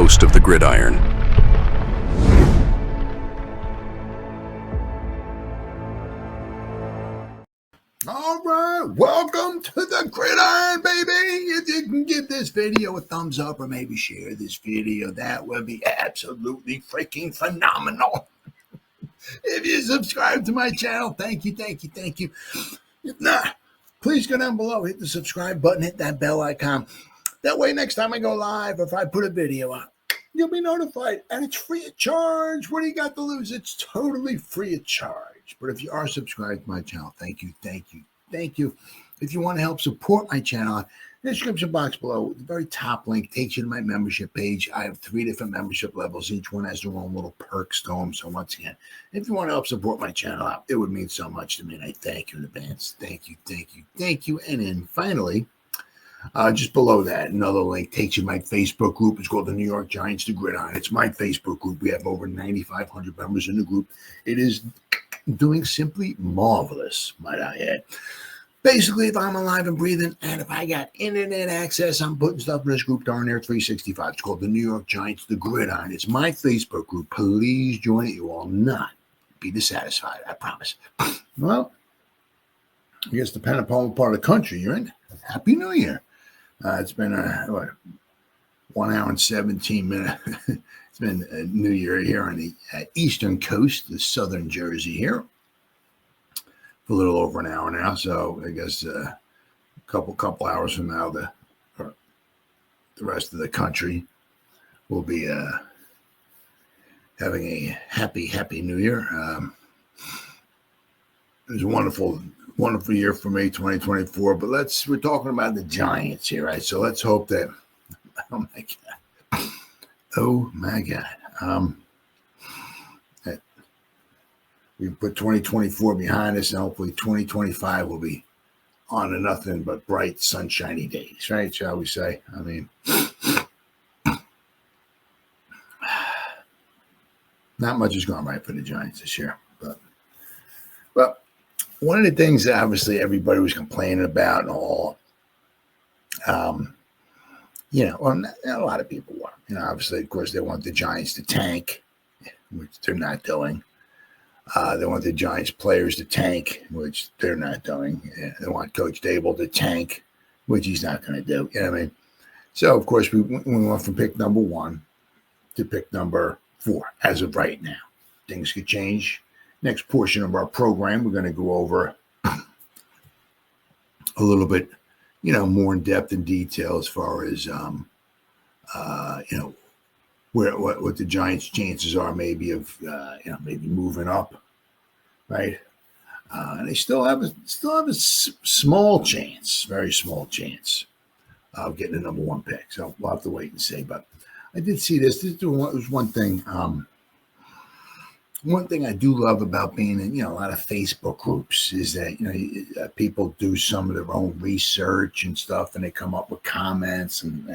host of the Gridiron. All right, welcome to the Gridiron, baby. If you can give this video a thumbs up or maybe share this video, that would be absolutely freaking phenomenal. If you subscribe to my channel, thank you. If not, please go down below, hit the subscribe button, hit that bell icon. That way, next time I go live, if I put a video out, you'll be notified, and it's free of charge. What do you got to lose? It's totally free of charge. But if you are subscribed to my channel, thank you. If you want to help support my channel, in the description box below, the very top link takes you to my membership page. I have 3 different membership levels. Each one has their own little perks to them. So once again, if you want to help support my channel out, it would mean so much to me. And I thank you in advance. Thank you. And then finally, just below that, another link takes you to my Facebook group. It's called the New York Giants, the Gridiron. It's my Facebook group. We have over 9,500 members in the group. It is doing simply marvelous, might I add. Basically, if I'm alive and breathing, and if I got internet access, I'm putting stuff in this group darn near 365. It's called the New York Giants, the Gridiron. It's my Facebook group. Please join it. You will not be dissatisfied, I promise. Well, I guess depending upon what part of the country you're in, Happy New Year. It's been 1 hour and 17 minutes. It's been a New Year here on the eastern coast, the southern Jersey here, for a little over an hour now. So I guess a couple hours from now, the rest of the country will be having a happy New Year. It was a wonderful year for me, 2024. But we're talking about the Giants here, right? So let's hope that. Oh my God. That we put 2024 behind us, and hopefully 2025 will be on to nothing but bright, sunshiny days, right? Shall we say? I mean, not much has gone right for the Giants this year. But one of the things that obviously everybody was complaining about and all, a lot of people were. Obviously, of course, they want the Giants to tank, which they're not doing. They want the Giants players to tank, which they're not doing. They want Coach Dable to tank, which he's not going to do. You know what I mean? So, of course, we went from pick number 1 to pick number 4 as of right now. Things could change. Next portion of our program, we're going to go over a little bit, more in depth and detail as far as, what the Giants' chances are maybe of, maybe moving up, right? And they still have a small chance, very small chance of getting the number 1 pick. So we'll have to wait and see. But I did see this. This was one thing. One thing I do love about being in, a lot of Facebook groups is that, people do some of their own research and stuff, and they come up with comments and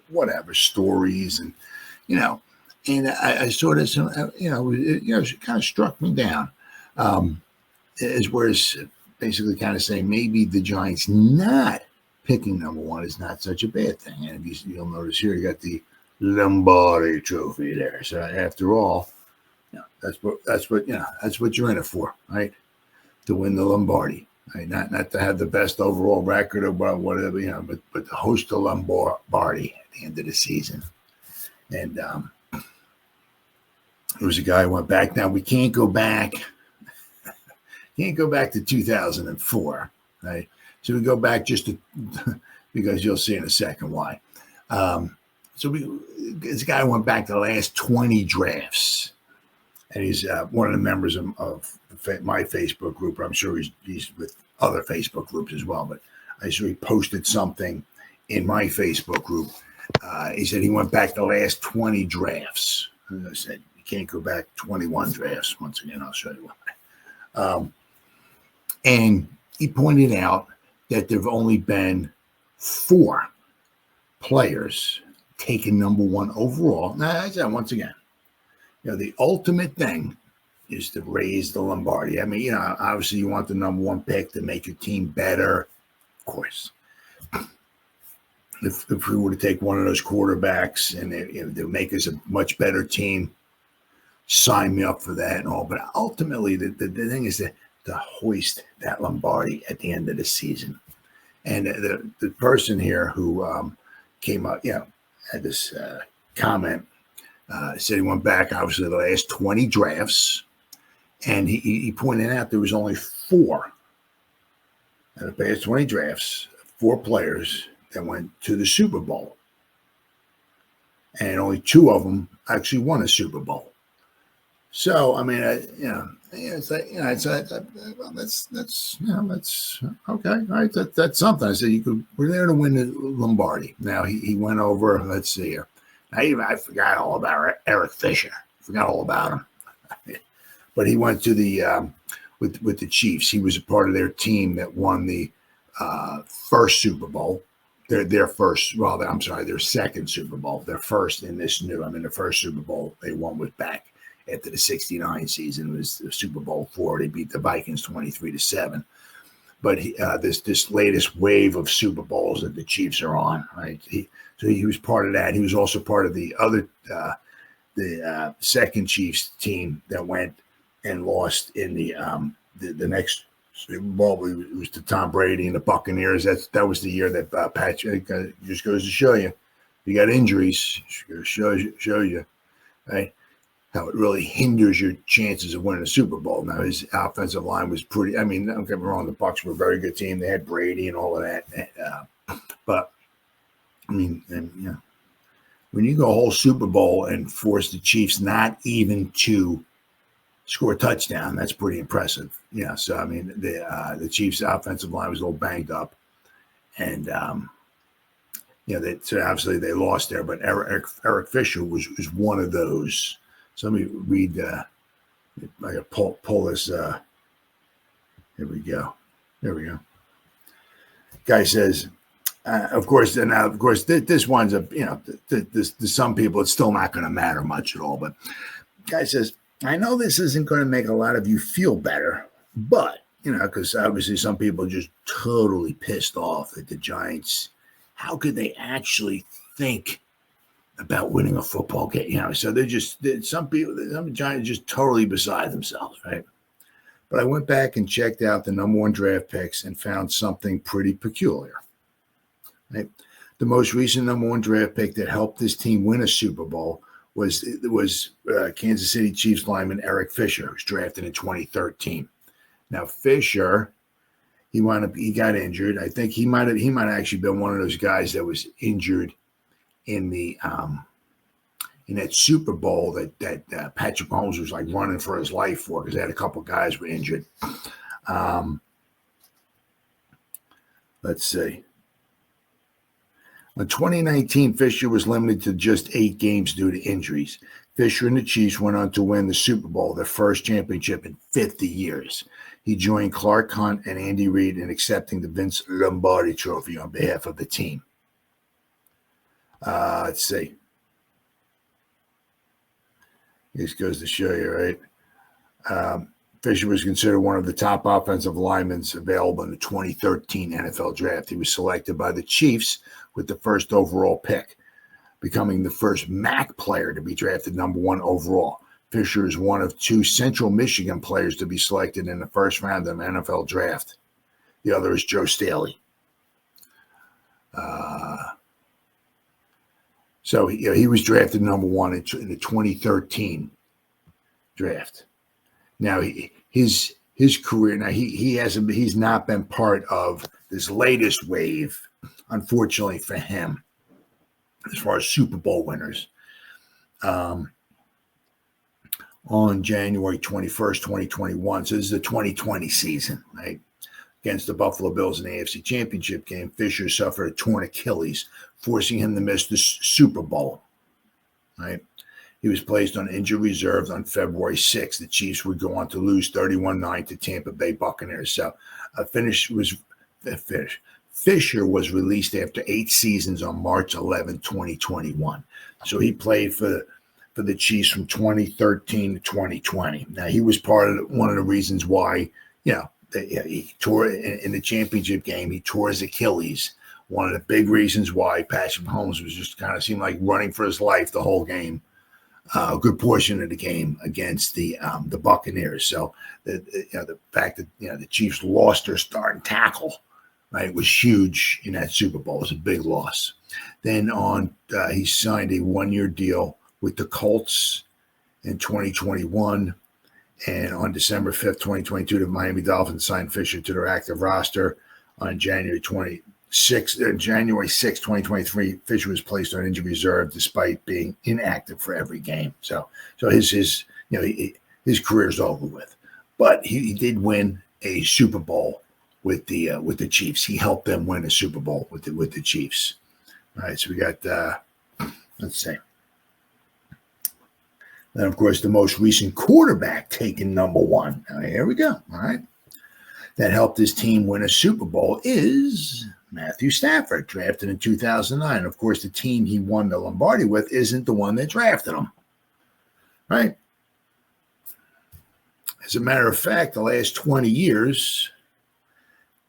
whatever stories, and, and I sort of, it kind of struck me down, as where it's basically kind of saying maybe the Giants not picking number 1 is not such a bad thing. And you'll notice here, you got the Lombardi trophy there. So after all, that's what you're in it for, right? To win the Lombardi, right? Not to have the best overall record or whatever, but to host the Lombardi at the end of the season. And there was a guy who went back. Now we can't go back. Can't go back to 2004, right? So we go back just to because you'll see in a second why. This guy went back to the last 20 drafts. And he's one of the members of my Facebook group. I'm sure he's with other Facebook groups as well. But I saw he posted something in my Facebook group. He said he went back the last 20 drafts. And I said, you can't go back 21 drafts. Once again, I'll show you why. And he pointed out that there have only been 4 players taken number 1 overall. Now, I said, once again, the ultimate thing is to raise the Lombardi. I mean, obviously you want the number 1 pick to make your team better, of course. if we were to take one of those quarterbacks and they'll make us a much better team, sign me up for that and all. But ultimately, the thing is to hoist that Lombardi at the end of the season. And the person here who came up, had this comment, said he went back, obviously, the last 20 drafts, and he pointed out there was only 4 in the past 20 drafts, 4 players that went to the Super Bowl. And only 2 of them actually won a Super Bowl. So, I mean, it's like, that's okay. All right, that's something. I said we're there to win the Lombardi. Now he went over. Let's see here. I forgot all about Eric Fisher. Forgot all about him. But he went to the with the Chiefs. He was a part of their team that won the first Super Bowl. Their first. Well, I'm sorry, their second Super Bowl. Their first in this new. I mean, the first Super Bowl they won was back after the '69 season. It was the Super Bowl 4. They beat the Vikings 23-7. But this latest wave of Super Bowls that the Chiefs are on, right? So he was part of that. He was also part of the other the second Chiefs team that went and lost in the next Super Bowl. It was to Tom Brady and the Buccaneers. That was the year that Patrick just goes to show you got injuries. Show you, right? How it really hinders your chances of winning a Super Bowl. Now, his offensive line was pretty. I mean, don't get me wrong, the Bucs were a very good team. They had Brady and all of that. But, I mean, when you go a whole Super Bowl and force the Chiefs not even to score a touchdown, that's pretty impressive. Yeah, so, I mean, the Chiefs' offensive line was a little banged up. And, so obviously they lost there. But Eric Fisher was one of those. So let me read. I got to pull this. Here we go. Guy says, of course, this winds up, to some people, it's still not going to matter much at all. But guy says, I know this isn't going to make a lot of you feel better, but, because obviously some people are just totally pissed off at the Giants. How could they actually think about winning a football game? So some Giants are just totally beside themselves, right? But I went back and checked out the number 1 draft picks and found something pretty peculiar. Right? The most recent number 1 draft pick that helped this team win a Super Bowl was Kansas City Chiefs lineman Eric Fisher, who was drafted in 2013. Now Fisher, he got injured. I think he might have actually been one of those guys that was injured in the in that Super Bowl that Patrick Mahomes was like running for his life for, because they had a couple guys were injured. Let's see. In 2019, Fisher was limited to just 8 games due to injuries. Fisher and the Chiefs went on to win the Super Bowl, their first championship in 50 years. He joined Clark Hunt and Andy Reid in accepting the Vince Lombardi Trophy on behalf of the team. Let's see. This goes to show you, right? Fisher was considered one of the top offensive linemen available in the 2013 NFL Draft. He was selected by the Chiefs with the first overall pick, becoming the first MAC player to be drafted number 1 overall. Fisher is one of 2 Central Michigan players to be selected in the first round of the NFL Draft. The other is Joe Staley. So he was drafted number 1 in the 2013 draft. Now his career. Now he's not been part of this latest wave, unfortunately for him, as far as Super Bowl winners. On January 21st, 2021. So this is the 2020 season, right? Against the Buffalo Bills in the AFC Championship game, Fisher suffered a torn Achilles, forcing him to miss the Super Bowl, right? He was placed on injured reserve on February 6th. The Chiefs would go on to lose 31-9 to Tampa Bay Buccaneers. So Fisher was released after 8 seasons on March 11, 2021. So he played for the Chiefs from 2013 to 2020. Now, he was one of the reasons why, he tore in the championship game. He tore his Achilles one of the big reasons why Patrick Mahomes was just kind of seemed like running for his life the whole game, a good portion of the game against the Buccaneers. So the fact that the Chiefs lost their starting tackle, right, was huge in that Super Bowl. It was a big loss. Then he signed a 1-year deal with the Colts in 2021. And on December 5th, 2022, the Miami Dolphins signed Fisher to their active roster. On January 6th, 2023, Fisher was placed on injury reserve despite being inactive for every game. So his career's over with. But he did win a Super Bowl with the Chiefs. He helped them win a Super Bowl with the Chiefs. All right, so we got let's see. Then, of course, the most recent quarterback taken number 1. All right, here we go. All right. That helped his team win a Super Bowl is Matthew Stafford, drafted in 2009. Of course, the team he won the Lombardi with isn't the one that drafted him. Right? As a matter of fact, the last 20 years,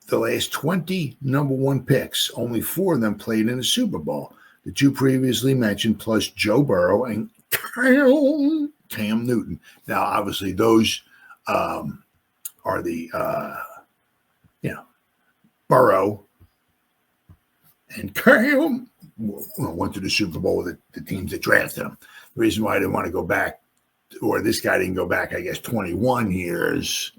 the last 20 number 1 picks, only 4 of them played in the Super Bowl. The 2 previously mentioned, plus Joe Burrow and Cam Newton. Now, obviously, those are the Burrow and Cam went to the Super Bowl with the teams that drafted him. The reason why I didn't want to go back, or this guy didn't go back, I guess, 21 years,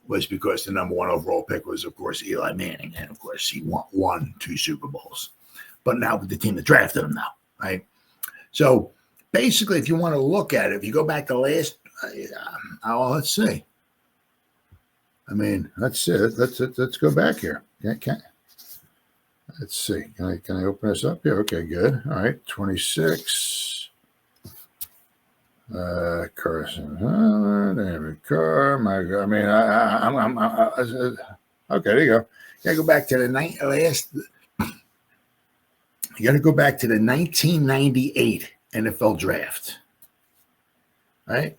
was because the number 1 overall pick was, of course, Eli Manning. And, of course, he won 2 Super Bowls. But now with the team that drafted him now, right? So, basically, if you want to look at it, if you go back to last, let's see. I mean, let's see. Let's go back here. Okay. Let's see. Can I open this up here? Okay, good. All right, 26. Carson. David Carr. My God. I mean, I'm okay. There you go. You gotta go back to the last. You got to go back to the 1998 NFL draft, right?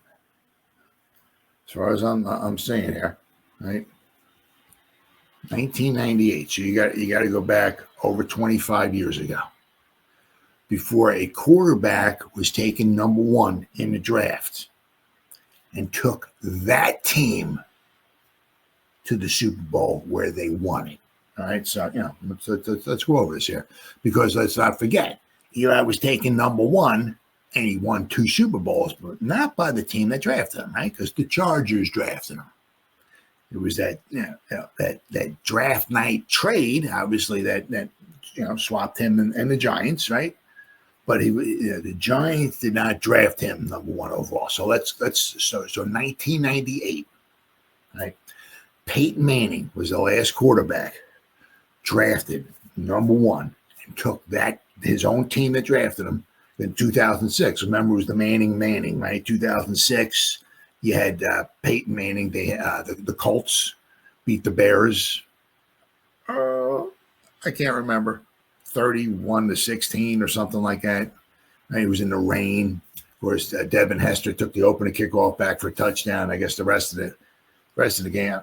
As far as I'm saying here, right? 1998. So you got to go back over 25 years ago, before a quarterback was taken number 1 in the draft and took that team to the Super Bowl where they won it. All right, so let's go over this here, because let's not forget, Eli was taken number 1 and he won 2 Super Bowls, but not by the team that drafted him, right? Because the Chargers drafted him. It was that that draft night trade, obviously that swapped him and the Giants, right? But the Giants did not draft him number 1 overall. So let's 1998, right? Peyton Manning was the last quarterback drafted number 1 and took his own team that drafted him in 2006. Remember, it was the Manning, right? 2006, you had Peyton Manning. They the Colts beat the Bears. I can't remember, 31-16 or something like that. And it was in the rain. Of course, Devin Hester took the opening kickoff back for a touchdown. I guess the rest of the game,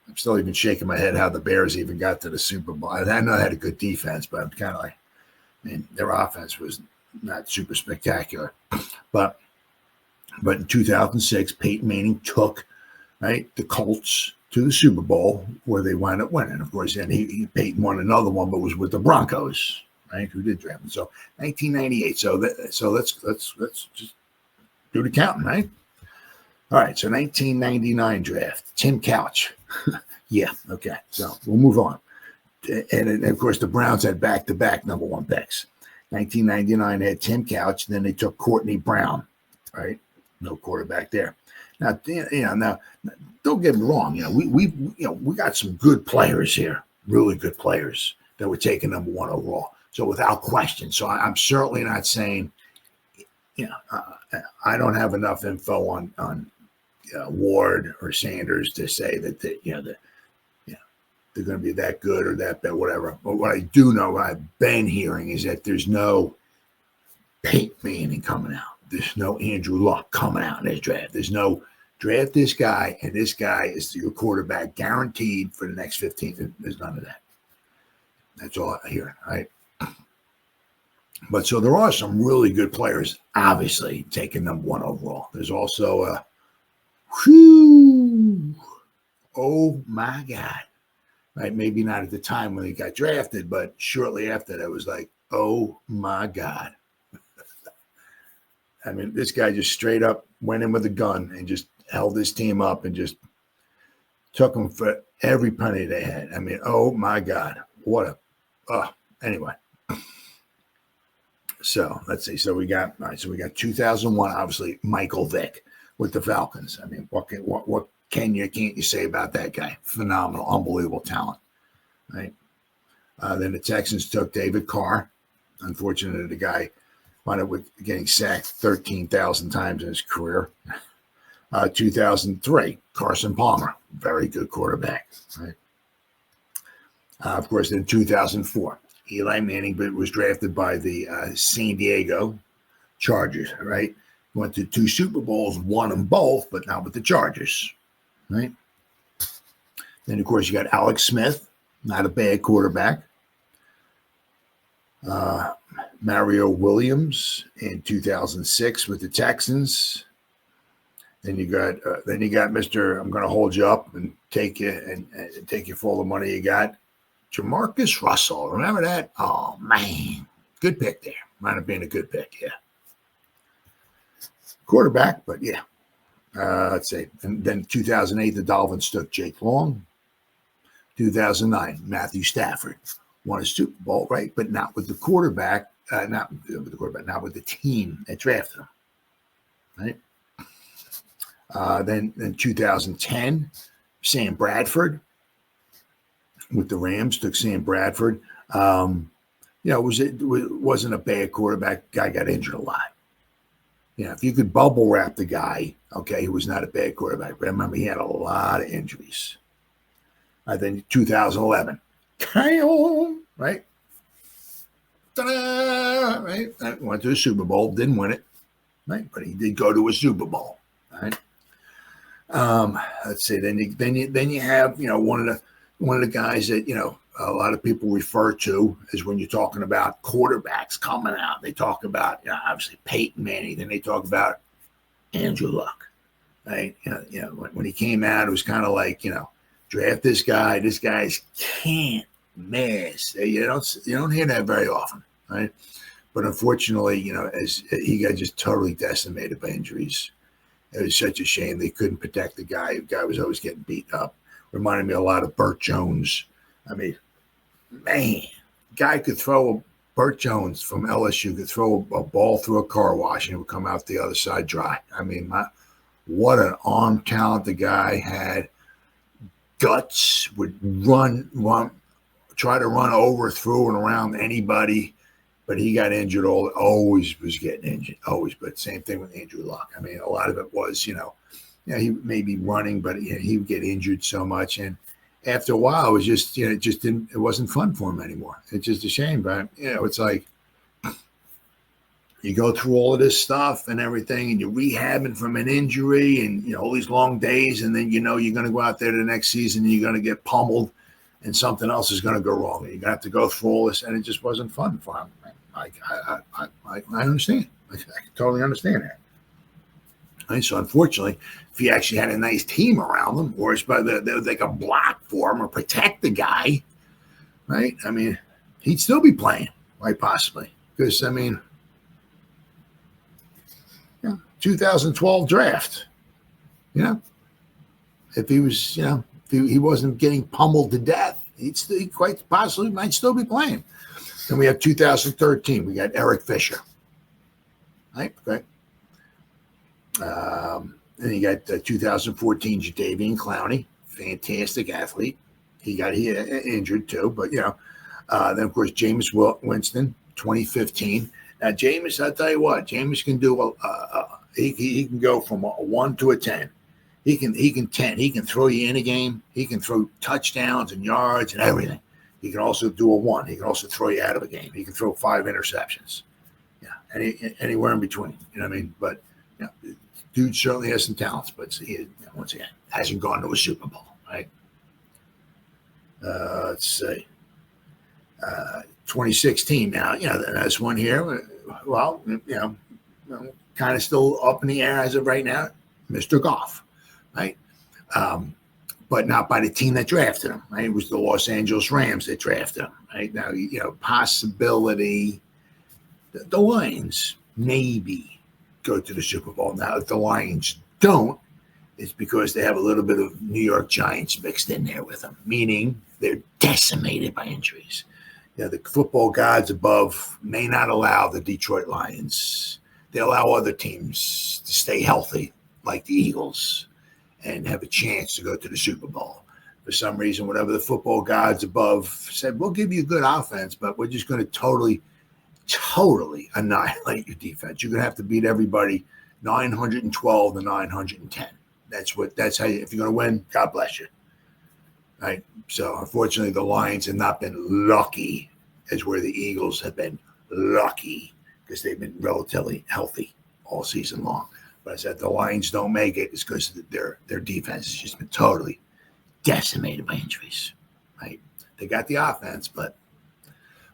I'm still even shaking my head how the Bears even got to the Super Bowl. I know they had a good defense, but I'm kind of like, their offense was not super spectacular. But in 2006, Peyton Manning took the Colts to the Super Bowl where they wound up winning. Of course, and Peyton won another one, but was with the Broncos, right? Who did draft him? So 1998. So let's just do the counting, right? All right, so 1999 draft, Tim Couch. Yeah, okay. So we'll move on. And of course, the Browns had back-to-back number 1 picks. 1999 had Tim Couch, then they took Courtney Brown, right? No quarterback there. Now, now don't get me wrong. We got some good players here, really good players that were taken number 1 overall. So without question. So I'm certainly not saying, I don't have enough info on Ward or Sanders to say that they're going to be that good or that bad, whatever. But what I do know, what I've been hearing, is that there's no Peyton Manning coming out. There's no Andrew Luck coming out in this draft. There's no draft this guy, and this guy is your quarterback guaranteed for the next 15. There's none of that. That's all I hear, right? But so there are some really good players, obviously, taking number one overall. There's also oh my God. Right? Maybe not at the time when he got drafted, but shortly after that, it was like, oh my God. I mean, this guy just straight up went in with a gun and just held his team up and just took them for every penny they had. I mean, oh my God. What a, anyway. So let's see. So we got 2001, obviously, Michael Vick with the Falcons. I mean, what can't you say about that guy? Phenomenal, unbelievable talent, right? Then the Texans took David Carr. Unfortunately, the guy wound up with getting sacked 13,000 times in his career. 2003, Carson Palmer, very good quarterback, right? Of course, in 2004, Eli Manning was drafted by the San Diego Chargers, right? Went to 2 Super Bowls, won them both, but not with the Chargers, right? Then, of course, you got Alex Smith, not a bad quarterback. Mario Williams in 2006 with the Texans. Then you got Mr. I'm going to hold you up and take you for all the money you got. Jamarcus Russell, remember that? Oh man, good pick there. Might have been a good pick, yeah. Quarterback, but yeah. Let's see. And then 2008, the Dolphins took Jake Long. 2009, Matthew Stafford won a Super Bowl, right? But not with the quarterback, not with the team that drafted him, right? Then in 2010, Sam Bradford with the Rams took Sam Bradford. It wasn't a bad quarterback. Guy got injured a lot. If you could bubble wrap the guy, okay, he was not a bad quarterback. But I remember he had a lot of injuries. Then 2011, Kyle, right? Ta-da! Right? Went to the Super Bowl, didn't win it, right? But he did go to a Super Bowl, right? Let's see. Then you have one of the guys that a lot of people refer to is when you're talking about quarterbacks coming out. They talk about obviously Peyton Manning. Then they talk about Andrew Luck, right? When he came out, it was kind of like draft this guy. This guy's can't miss. You don't hear that very often, right? But unfortunately, as he got just totally decimated by injuries. It was such a shame they couldn't protect the guy. The guy was always getting beat up. Reminded me a lot of Burt Jones. I mean, man, guy could throw. Burt Jones from LSU could throw a ball through a car wash and it would come out the other side dry. I mean, what an arm talent the guy had. Guts, would run, try to run over, through and around anybody. But he got injured. Always was getting injured. Always. But same thing with Andrew Luck. I mean, a lot of it was, he may be running, but he would get injured so much. And after a while, it was just, it wasn't fun for him anymore. It's just a shame. But, it's like you go through all of this stuff and everything, and you're rehabbing from an injury and, all these long days. And then, you're going to go out there the next season and you're going to get pummeled and something else is going to go wrong. And you're going to have to go through all this. And it just wasn't fun for him. I understand. I can totally understand that. Right? So unfortunately, if he actually had a nice team around him, or they could block for him or protect the guy, right? I mean, he'd still be playing, right? Possibly, because 2012 draft. If he was, if he wasn't getting pummeled to death, he quite possibly might still be playing. Then we have 2013. We got Eric Fisher. Right? Okay. Then you got 2014 Jadeveon Clowney, fantastic athlete. He got injured too, but then of course Jameis Winston, 2015. Now Jameis, I'll tell you what, Jameis can do he can go from a 1 to a 10. He can 10. He can throw you in a game. He can throw touchdowns and yards and everything. He can also do a 1. He can also throw you out of a game. He can throw 5 interceptions. Yeah, anywhere in between. You know what I mean? But dude certainly has some talents, but he, once again, hasn't gone to a Super Bowl, right? Let's see. 2016 now, that's one here. Well, kind of still up in the air as of right now, Mr. Goff, right? But not by the team that drafted him, right? It was the Los Angeles Rams that drafted him, right? Now, possibility, the Lions maybe go to the Super Bowl. Now, if the Lions don't, it's because they have a little bit of New York Giants mixed in there with them, meaning they're decimated by injuries. The football gods above may not allow the Detroit Lions. They allow other teams to stay healthy, like the Eagles, and have a chance to go to the Super Bowl. For some reason, whatever the football gods above said, we'll give you a good offense, but we're just going to totally annihilate your defense. You're going to have to beat everybody 912 to 910. That's how if you're going to win, God bless you. Right. So unfortunately, the Lions have not been lucky as where the Eagles have been lucky because they've been relatively healthy all season long. But I said the Lions don't make it. It's because their defense has just been totally decimated by injuries. Right. They got the offense, but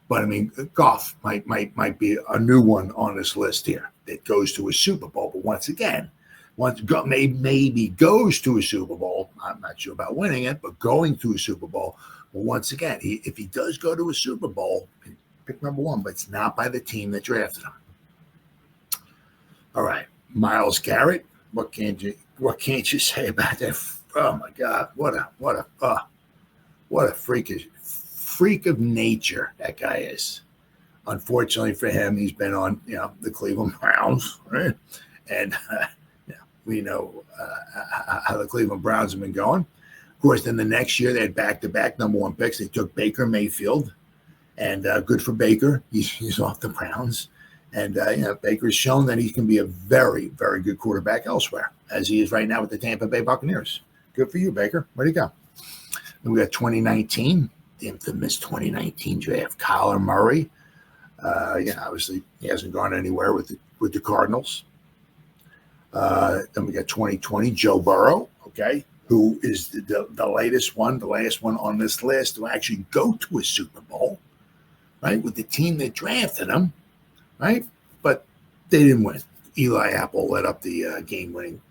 I mean, Goff might be a new one on this list here that goes to a Super Bowl. But once again, maybe goes to a Super Bowl. I'm not sure about winning it, but going to a Super Bowl. Well, once again, if he does go to a Super Bowl, pick number one, but it's not by the team that drafted him. All right, Myles Garrett. What can't you say about that? Oh my God, what a freak of nature that guy is. Unfortunately for him, he's been on the Cleveland Browns, right? And we know how the Cleveland Browns have been going. Of course, then the next year they had back-to-back number one picks. They took Baker Mayfield, and good for Baker. He's off the Browns. And Baker's shown that he can be a very, very good quarterback elsewhere, as he is right now with the Tampa Bay Buccaneers. Good for you, Baker. Where'd he go? Then we got 2019, the infamous 2019 draft. Kyler Murray. Obviously he hasn't gone anywhere with the Cardinals. Then we got 2020, Joe Burrow, okay, who is the latest one, the last one on this list to actually go to a Super Bowl, right, with the team that drafted him, right? But they didn't win. Eli Apple led up the game-winning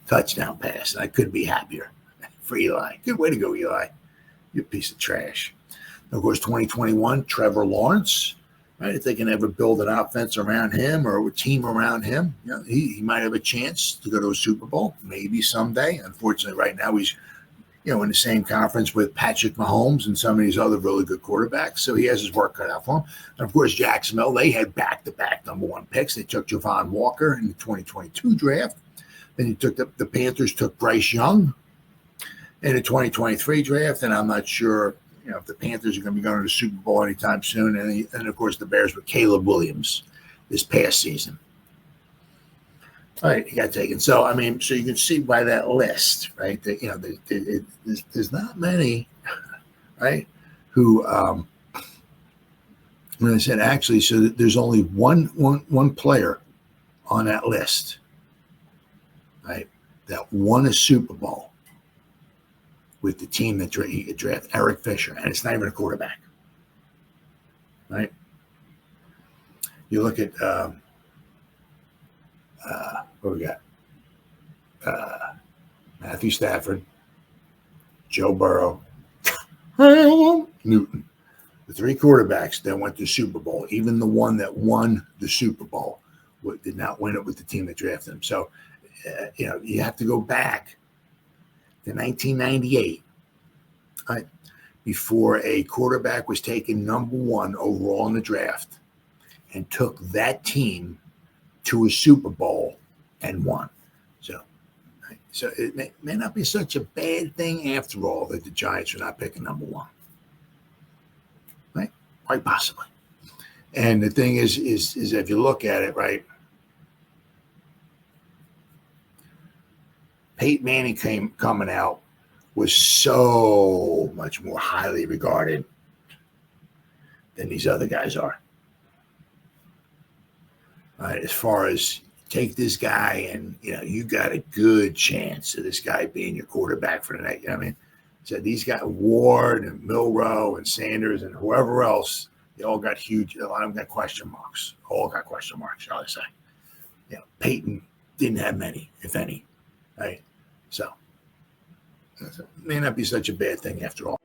touchdown pass, and I couldn't be happier for Eli. Good way to go, Eli. You piece of trash. And of course, 2021, Trevor Lawrence. Right, if they can ever build an offense around him or a team around him, he might have a chance to go to a Super Bowl, maybe someday. Unfortunately, right now he's, in the same conference with Patrick Mahomes and some of these other really good quarterbacks, so he has his work cut out for him. And of course, Jacksonville, they had back-to-back number one picks. They took Javon Walker in the 2022 draft. Then you took the Panthers took Bryce Young in the 2023 draft, and I'm not sure. If the Panthers are going to be going to the Super Bowl anytime soon, and of course the Bears with Caleb Williams this past season. All right, he got taken. So I mean, so you can see by that list, right? That there's not many, right? Who, when I said actually, so there's only one player on that list, right? That won a Super Bowl with the team that drafted Eric Fisher, and it's not even a quarterback, right? You look at what we got: Matthew Stafford, Joe Burrow, Newton. The three quarterbacks that went to Super Bowl, even the one that won the Super Bowl, did not win it with the team that drafted him. So, you have to go back to 1998, right, before a quarterback was taken number one overall in the draft and took that team to a Super Bowl and won. So it may not be such a bad thing after all that the Giants are not picking number one, right? Quite possibly. And the thing is if you look at it, right, Peyton Manning coming out was so much more highly regarded than these other guys are. Right, as far as take this guy and you got a good chance of this guy being your quarterback for the night. I mean, said these guys, Ward and Milrow and Sanders and whoever else, they all got huge. A lot of them got question marks. All got question marks, shall I say? Peyton didn't have many, if any. Right? So it may not be such a bad thing after all.